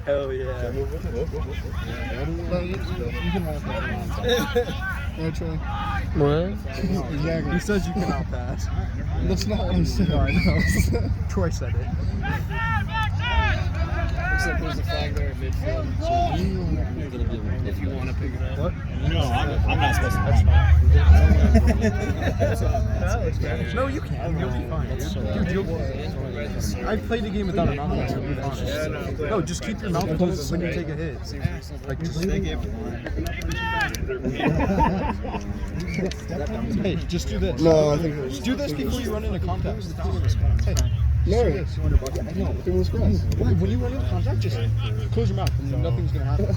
Hell yeah. You can walk that. Yeah, Troy. What? Exactly. He says you cannot pass. That's not what I'm saying. No, I know. Troy said it. Looks like there's a flag there at midfield. So if you want to pick it up. What? No, I'm not supposed to. That's fine. No, you can. You'll be fine. Dude, I've played a game without a mouthpiece, to be honest. No, just keep your mouth closed when you take a hit. Like, just hey, just do this. No, I think Just do this before you run into contact. Hey. No, I know. When you run into contact, just close your mouth and nothing's gonna happen.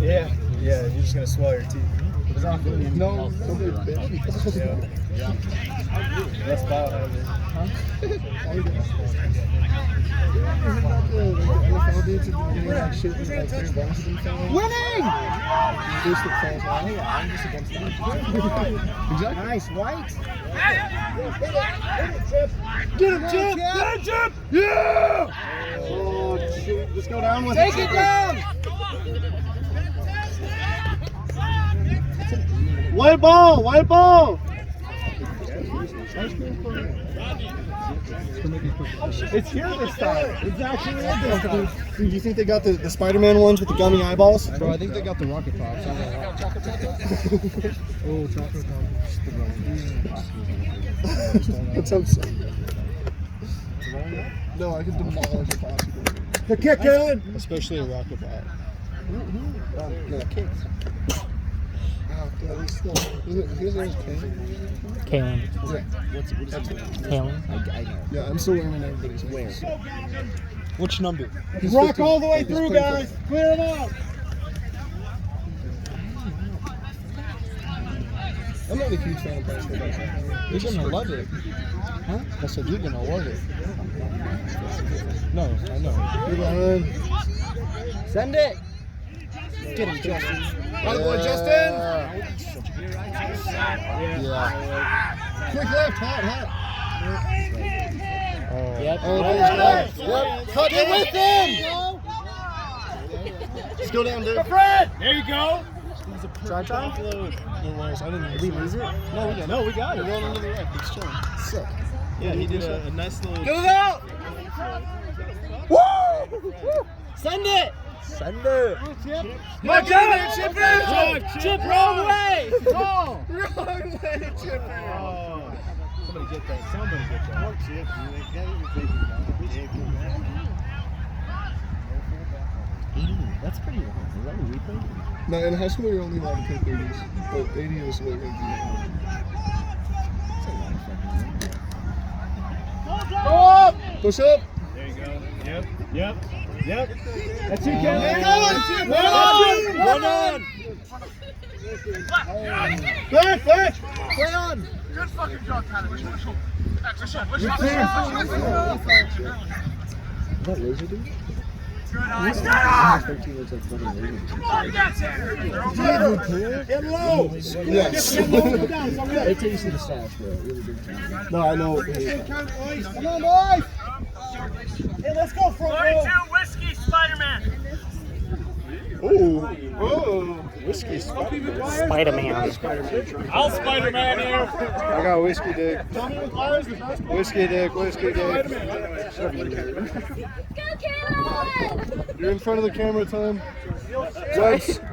Yeah, you're just gonna swallow your teeth. No, Yeah. That's biohazard. Winning! Exactly. Nice, White. Get him, Chip! Get him, Chip! Yeah! Oh, shoot. Just go down with Take it down! White ball! White ball! It's here this time. It's actually here this time. Do you think they got the Spider-Man ones with the gummy eyeballs? Bro, I think they got the rocket pops. Oh, chocolate That sounds so good. No, I could demolish a possible. The kick in! Especially a rocket pop. No, kicks. His name is Kalen. What's his name? Kalen. I know. Yeah, I'm still learning everybody's names. Which number? Rock all the way through, guys! Clear them out! I'm not a huge fan of basketball. You're gonna love it. Huh? I said you're gonna love it. No, I know. Good on. Send it! Get him, Justin. By the boy, Justin! Yeah. Quick left, hot. Yep. Oh, there's that. Yep, cut it with him! Just go down, dude. Fred! There you go! Try. No worries, I didn't Did we lose it? No, we got it. We're going into the right. It's chilling. Sick. Yeah, he did a nice little. Get it out! Woo! Send it! Send it. Watch out! Chip it! Chip wrong way! Wrong way, Chipper. Somebody get that. Somebody get that. That's pretty long. Is that a replay? No, in high school you're only allowed to pick 80s, but 80 is what we're Up! Push up. There you go. Yep. That's you, Kevin. Run on. Flash! Play on. Good fucking job, Tyler. Which What laser dude? Good eyes. Get Get low! Yes. Get low, go down. They take you to the stash, bro. Really big time. No, I know. Come on, boys! Hey, let's go, front row! 42 Whiskey Spider-Man. Oh, whiskey. Spider-Man. I'll Spider-Man here! I got whiskey dick. Whiskey dick. You're in front of the camera, Tom.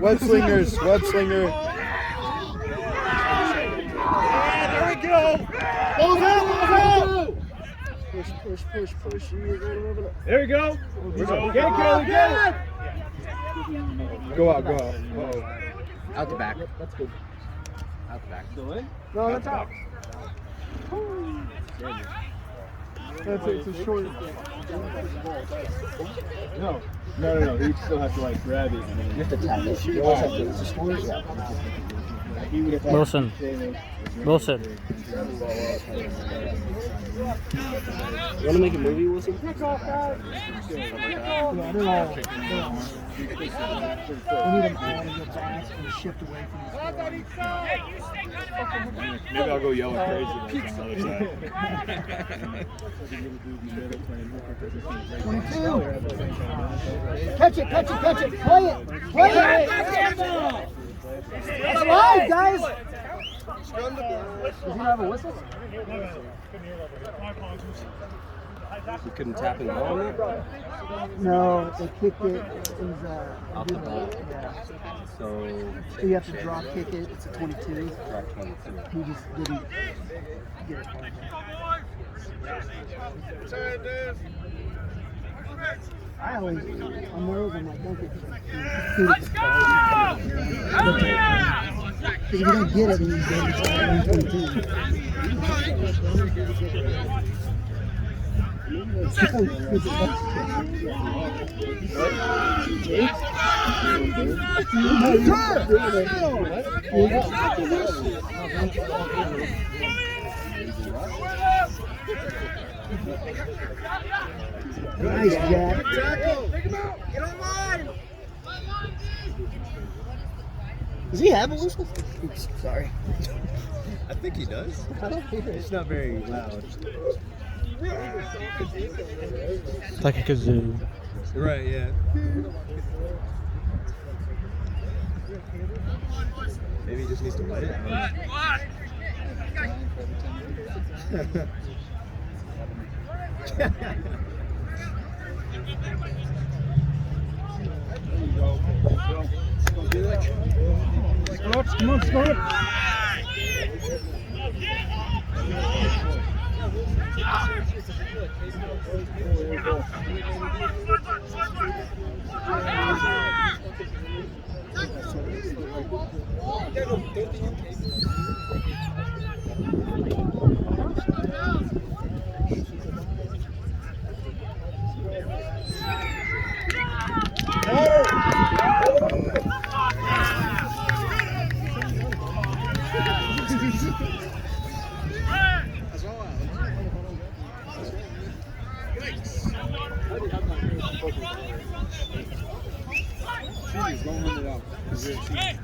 Web slingers. Yeah, there we go! Balls out! Push. There we go! Get it! Go out. Uh-oh. Out the back. That's good. Out the back. Still in? No, that's out. That's it. It's a short. No. You still have to like grab it. And then You have to tap it. You always have to. It's a score. Yeah. Wilson. Wilson. You want to make a movie, Wilson? Kick off, guys! We need them all to get back and shift away from Maybe I'll go yelling crazy. Catch it, catch it, catch it. Play it. Play it. That's live, guys. Does he not have a whistle? You couldn't tap it on it? No, they kicked it. It was Off the ball. Yeah. So You have to drop kick it. It's a 22. drop 22. He just didn't get it. I always, I'm worried, I'm like, don't get it. Let's go! Hell yeah! If you don't get it, then you get it. It's 22. Nice, Jack. Get on line! Does he have a whistle? Oops, sorry. I think he does. I don't hear it. It's not very loud. It's like a kazoo. Right, yeah. Maybe he just needs to let it out. Scots, come on, Scots. Hey!